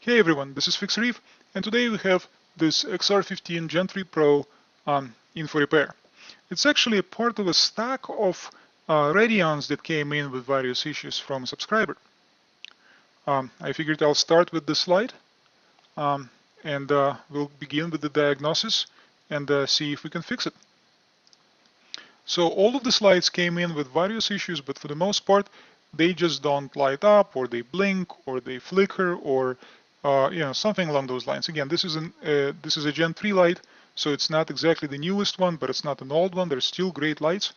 Hey everyone, this is FixReef, and today we have this XR15 Gen 3 Pro in for repair. It's actually a part of a stack of Radions that came in with various issues from a subscriber. I figured I'll start with this slide, and we'll begin with the diagnosis and see if we can fix it. So all of the slides came in with various issues, but for the most part, they just don't light up, or they blink, or they flicker, or something along those lines. Again, this is a Gen 3 light, so it's not exactly the newest one, but it's not an old one. They're still great lights.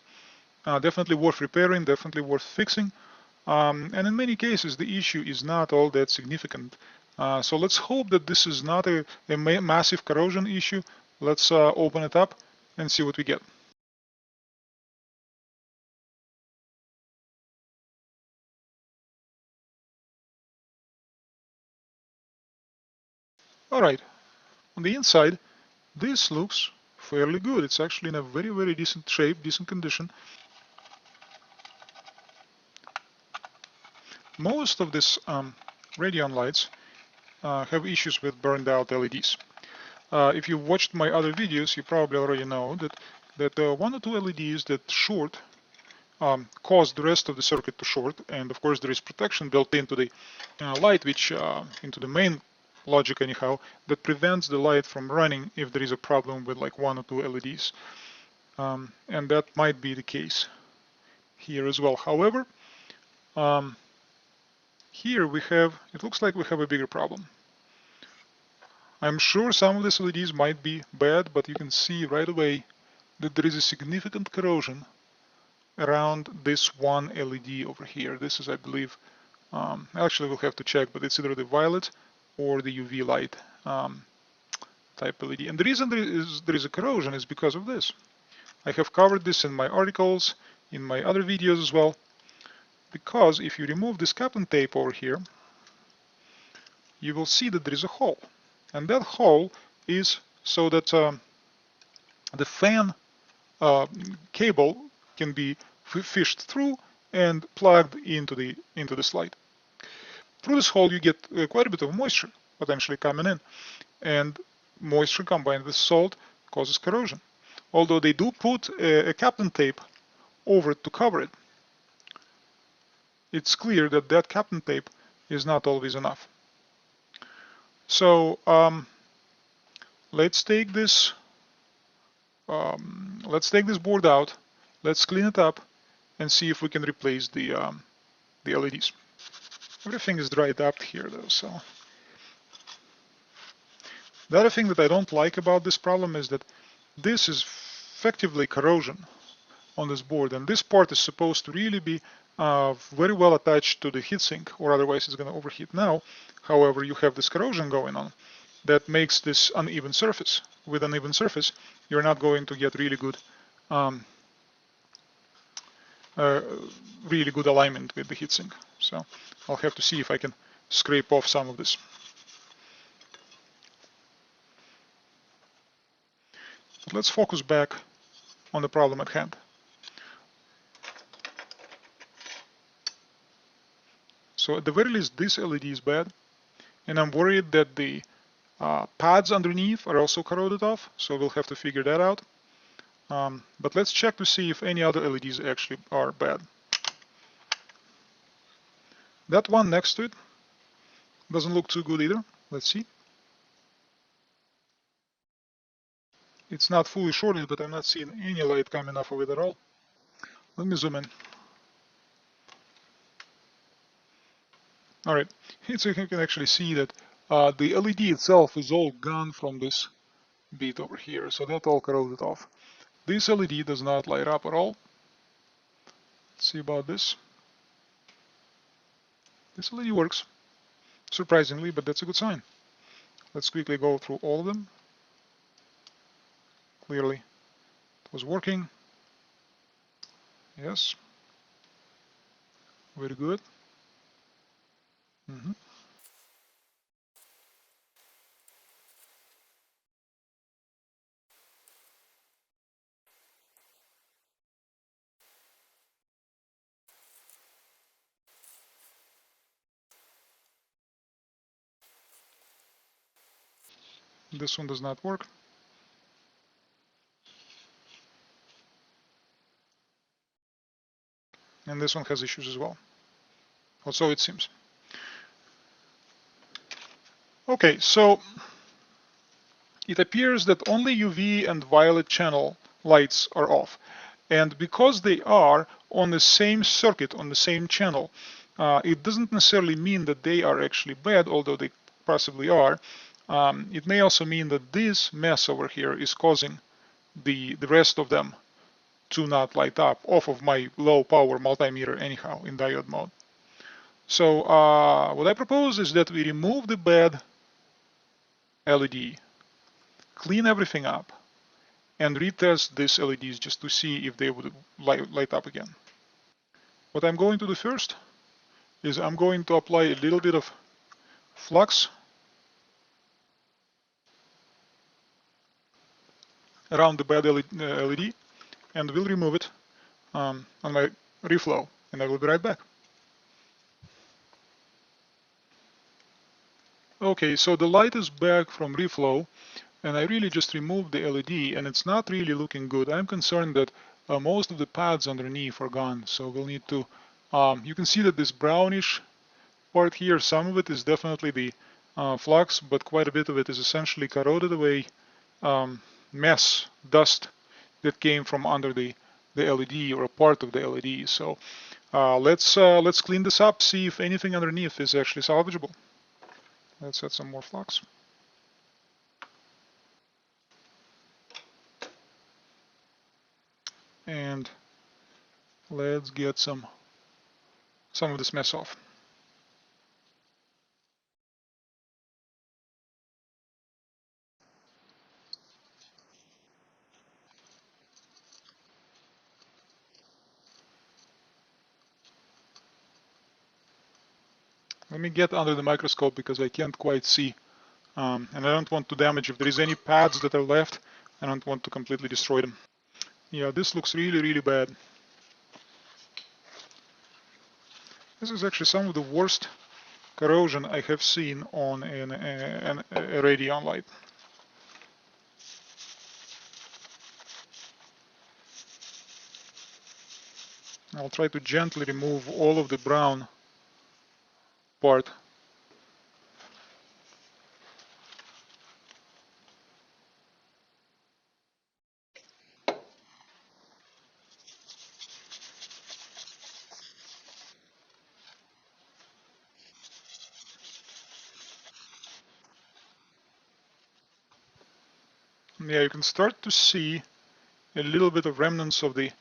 Definitely worth repairing, definitely worth fixing. And in many cases, the issue is not all that significant. So let's hope that this is not a massive corrosion issue. Let's open it up and see what we get. All right, on the inside, this looks fairly good. It's actually in a very, very decent shape, decent condition. Most of these Radion lights have issues with burned out LEDs. If you watched my other videos, you probably already know that one or two LEDs that short cause the rest of the circuit to short, and of course there is protection built into the light, which into the main logic anyhow, that prevents the light from running if there is a problem with like one or two LEDs. And that might be the case here as well. However, here it looks like we have a bigger problem. I'm sure some of these LEDs might be bad, but you can see right away that there is a significant corrosion around this one LED over here. This is, I believe, actually we'll have to check, but it's either the violet or the UV light type LED. And the reason there is a corrosion is because of this. I have covered this in my articles, in my other videos as well, because if you remove this Kaplan tape over here, you will see that there is a hole. And that hole is so that the fan cable can be fished through and plugged into this light. Through this hole, you get quite a bit of moisture potentially coming in, and moisture combined with salt causes corrosion. Although they do put a Kaplan tape over it to cover it, it's clear that that Kaplan tape is not always enough. So let's take this board out, let's clean it up, and see if we can replace the LEDs. Everything is dried up here though, so. The other thing that I don't like about this problem is that this is effectively corrosion on this board, and this part is supposed to really be very well attached to the heatsink, or otherwise it's going to overheat now. However, you have this corrosion going on that makes this uneven surface. With uneven surface, you're not going to get really good alignment with the heatsink. So I'll have to see if I can scrape off some of this. But let's focus back on the problem at hand. So at the very least, this LED is bad, and I'm worried that the pads underneath are also corroded off, so we'll have to figure that out. But let's check to see if any other LEDs actually are bad. That one next to it doesn't look too good either. Let's see. It's not fully shorted, but I'm not seeing any light coming off of it at all. Let me zoom in. All right, so you can actually see that the LED itself is all gone from this bit over here, so that all corroded off. This LED does not light up at all. Let's see about this. This LED works, surprisingly, but that's a good sign. Let's quickly go through all of them. Clearly, it was working. Yes. Very good. This one does not work. And this one has issues as well. Or so it seems. Okay, so it appears that only UV and violet channel lights are off. And because they are on the same circuit, on the same channel, it doesn't necessarily mean that they are actually bad, although they possibly are. It may also mean that this mess over here is causing the rest of them to not light up off of my low power multimeter anyhow in diode mode. So what I propose is that we remove the bad LED, clean everything up, and retest these LEDs just to see if they would light up again. What I'm going to do first is I'm going to apply a little bit of flux around the bad LED and will remove it on my reflow, and I will be right back. Okay, so the light is back from reflow, and I really just removed the LED, and it's not really looking good. I'm concerned that most of the pads underneath are gone, so we'll need to, you can see that this brownish part here, some of it is definitely the flux, but quite a bit of it is essentially corroded away mess, dust that came from under the LED or a part of the LED. So let's clean this up, see if anything underneath is actually salvageable. Let's add some more flux. And let's get some of this mess off. Let me get under the microscope because I can't quite see. And I don't want to damage, if there is any pads that are left, I don't want to completely destroy them. Yeah, this looks really, really bad. This is actually some of the worst corrosion I have seen on a Radion light. I'll try to gently remove all of the brown part. Yeah, you can start to see a little bit of remnants of the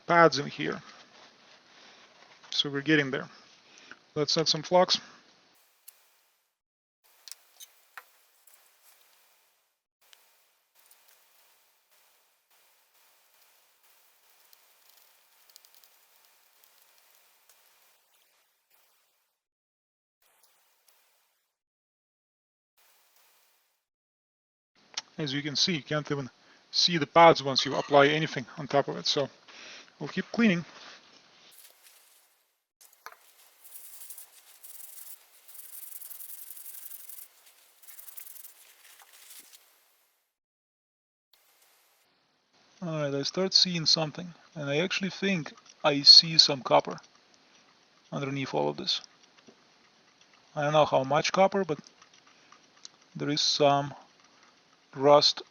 pads in here. So we're getting there. Let's add some flux. As you can see, you can't even see the pads once you apply anything on top of it. So we'll keep cleaning. Alright, I start seeing something, and I actually think I see some copper underneath all of this. I don't know how much copper, but there is some rust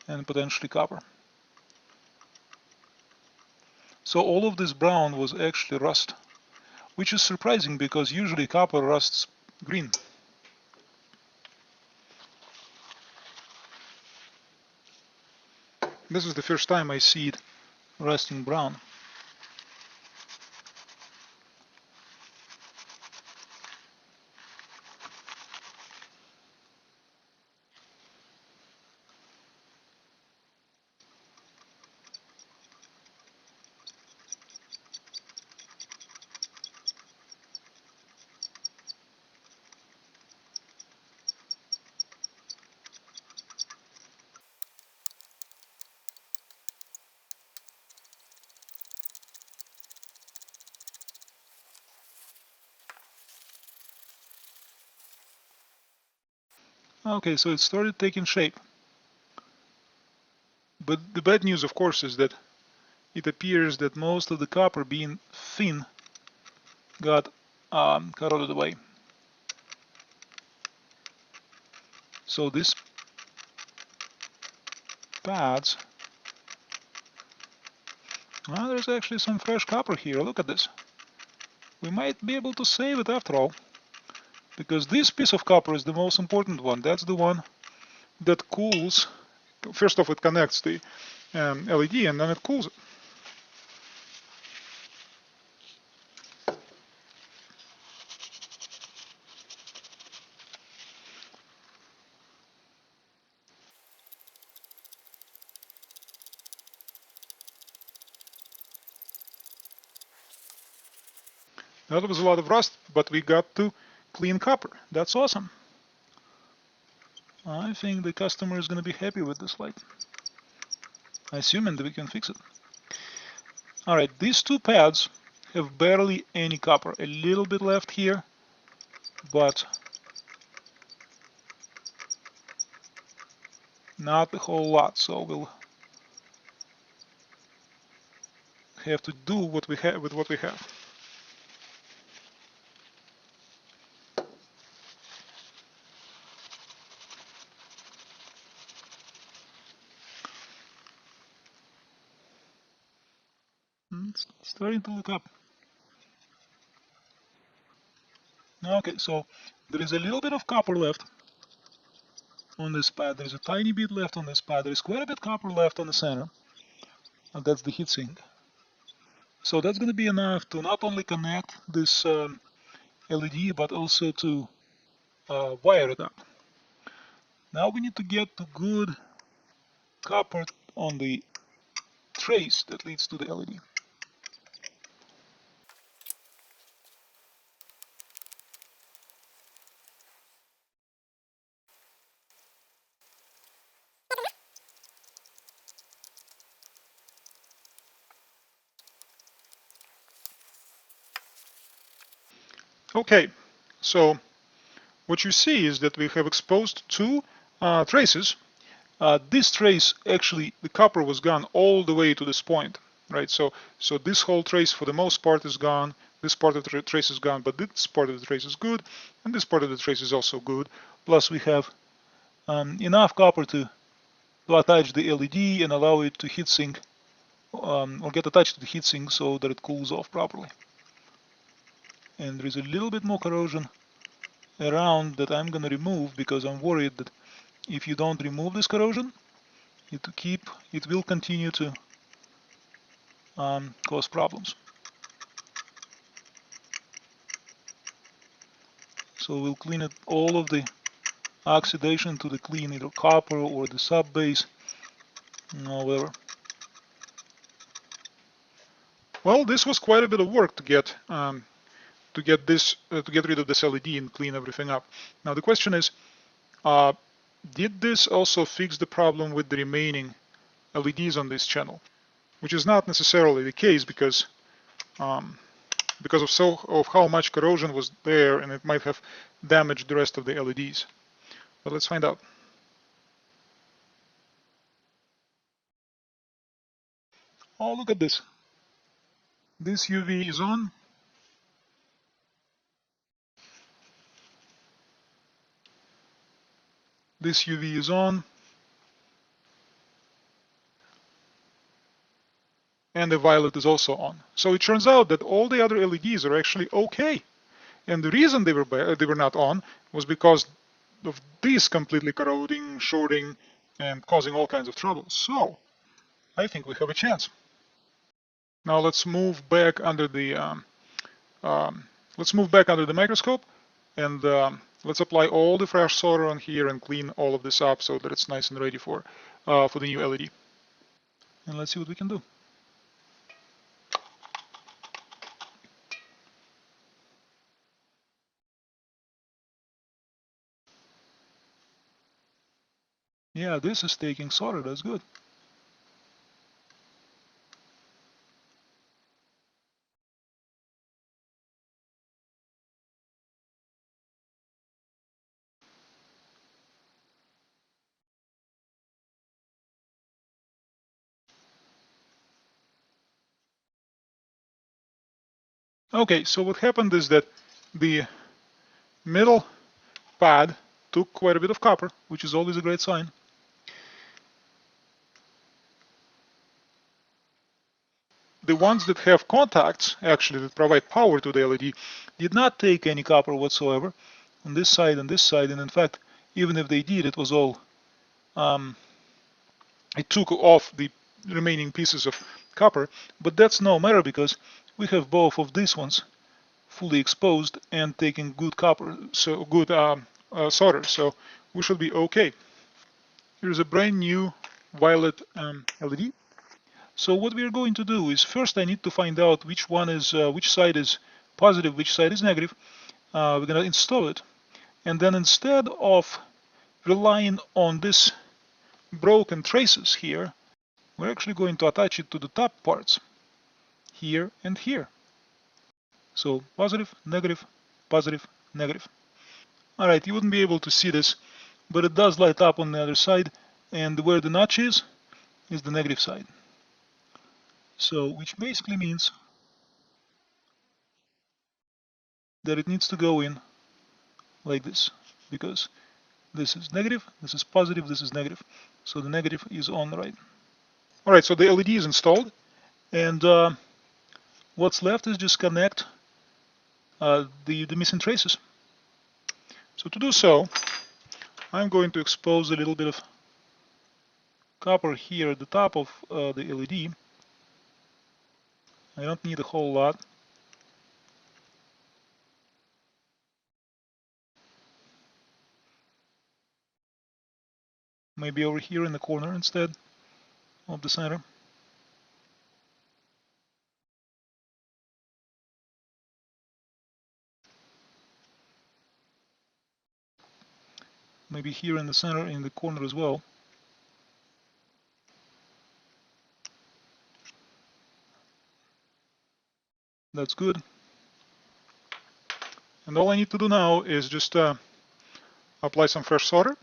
and potentially copper. So all of this brown was actually rust, which is surprising because usually copper rusts green. This is the first time I see it rusting brown. Okay, so it started taking shape. But the bad news, of course, is that it appears that most of the copper, being thin, got corroded away. So these pads, well, there's actually some fresh copper here. Look at this. We might be able to save it after all, because this piece of copper is the most important one. That's the one that cools. First off, it connects the LED, and then it cools it. That was a lot of rust, but we got to clean copper. That's awesome. I think the customer is going to be happy with this light, assuming that we can fix it. Alright, these two pads have barely any copper. A little bit left here, but not a whole lot, so we'll have to do what we have with what we have. It's starting to look up. Okay, so there is a little bit of copper left on this pad. There's a tiny bit left on this pad. There's quite a bit of copper left on the center, and that's the heatsink. So that's going to be enough to not only connect this LED, but also to wire it up. Now we need to get to good copper on the trace that leads to the LED. Okay, so what you see is that we have exposed two traces. This trace, actually, the copper was gone all the way to this point, right? So this whole trace, for the most part, is gone. This part of the trace is gone, but this part of the trace is good, and this part of the trace is also good. Plus, we have enough copper to attach the LED and allow it to heatsink, or get attached to the heatsink so that it cools off properly. And there is a little bit more corrosion around that I'm going to remove, because I'm worried that if you don't remove this corrosion, it will continue to cause problems. So we'll clean it, all of the oxidation to the clean, either copper or the sub base, whatever. Well, this was quite a bit of work to get rid of this LED and clean everything up. Now the question is, did this also fix the problem with the remaining LEDs on this channel? Which is not necessarily the case, because of how much corrosion was there, and it might have damaged the rest of the LEDs. But let's find out. Oh, look at this. This UV is on. This UV is on. And the violet is also on. So it turns out that all the other LEDs are actually okay. And the reason they were not on was because of this completely corroding, shorting, and causing all kinds of trouble. So I think we have a chance. Now let's move back under the microscope, and let's apply all the fresh solder on here and clean all of this up so that it's nice and ready for the new LED. And let's see what we can do. Yeah, this is taking solder. That's good. Okay, so what happened is that the middle pad took quite a bit of copper, which is always a great sign. The ones that have contacts, actually, that provide power to the LED, did not take any copper whatsoever on this side and this side. And in fact, even if they did, it was all, it took off the remaining pieces of copper. But that's no matter because we have both of these ones fully exposed and taking good copper, so good solder. So we should be okay. Here's a brand new violet LED. So what we are going to do is first I need to find out which one is which side is positive, which side is negative. We're going to install it, and then instead of relying on this broken traces here, we're actually going to attach it to the top parts here and here. So positive, negative, positive, negative. All right, you wouldn't be able to see this, but it does light up on the other side, and where the notch is the negative side. So which basically means that it needs to go in like this, because this is negative, this is positive, this is negative. So the negative is on the right. All right, so the LED is installed, and what's left is just connect the missing traces. So to do so, I'm going to expose a little bit of copper here at the top of the LED. I don't need a whole lot. Maybe over here in the corner instead of the center. Maybe here in the center, in the corner as well. That's good. And all I need to do now is just apply some fresh solder.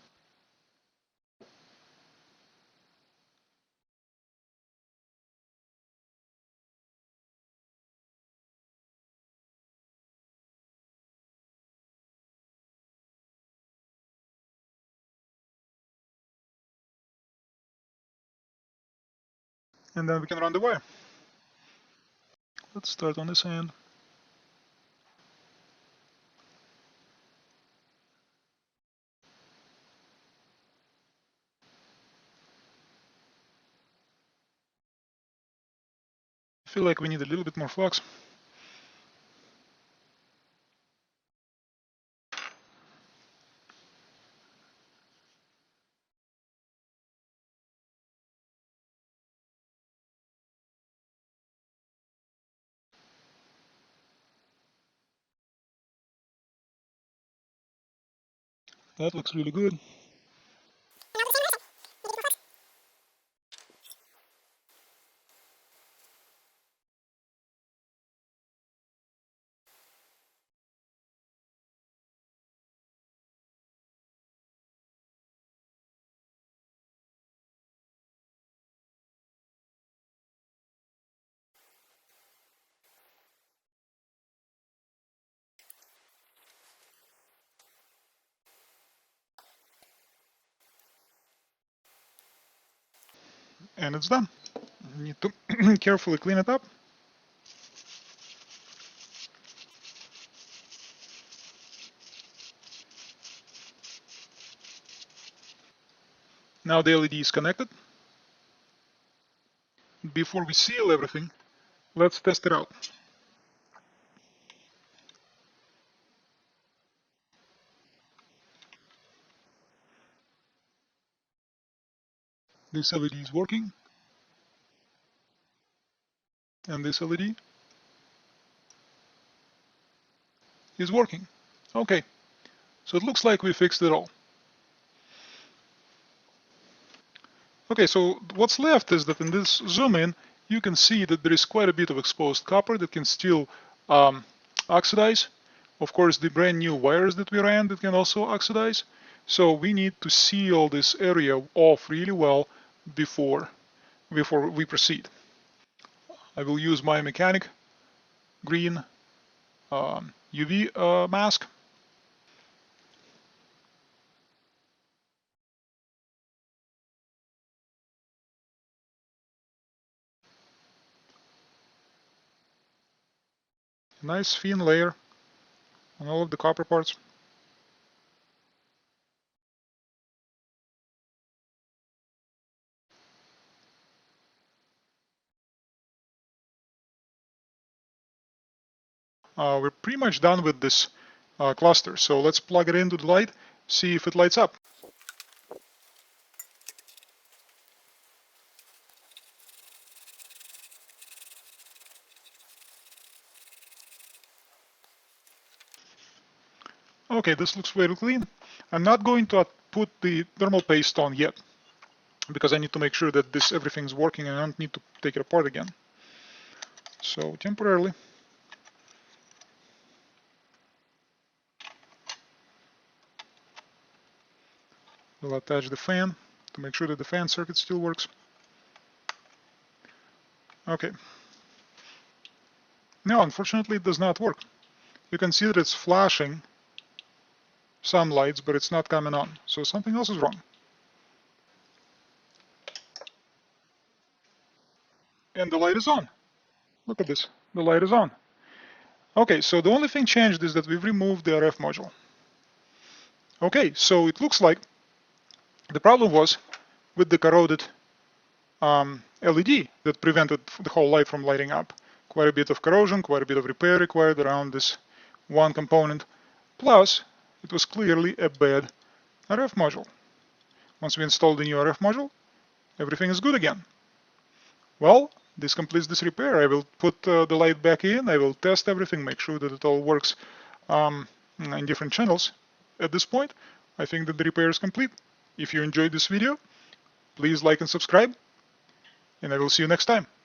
And then we can run the wire. Let's start on this end. I feel like we need a little bit more flux. That looks really good. And it's done. You need to carefully clean it up. Now the LED is connected. Before we seal everything, let's test it out. This LED is working, and this LED is working. Okay, so it looks like we fixed it all. Okay, so what's left is that in this zoom in, you can see that there is quite a bit of exposed copper that can still oxidize. Of course, the brand new wires that we ran that can also oxidize. So we need to seal this area off really well before we proceed. I will use my mechanic green UV mask. Nice thin layer on all of the copper parts. We're pretty much done with this cluster, so let's plug it into the light, see if it lights up. Okay, this looks very clean. I'm not going to put the thermal paste on yet, because I need to make sure that everything's working and I don't need to take it apart again. So temporarily, we'll attach the fan to make sure that the fan circuit still works. Okay. No, unfortunately it does not work. You can see that it's flashing some lights, but it's not coming on. So something else is wrong. And the light is on. Look at this. The light is on. Okay, so the only thing changed is that we've removed the RF module. Okay, so it looks like the problem was with the corroded LED that prevented the whole light from lighting up. Quite a bit of corrosion, quite a bit of repair required around this one component. Plus, it was clearly a bad RF module. Once we installed the new RF module, everything is good again. Well, this completes this repair. I will put the light back in, I will test everything, make sure that it all works in different channels. At this point, I think that the repair is complete. If you enjoyed this video, please like and subscribe, and I will see you next time.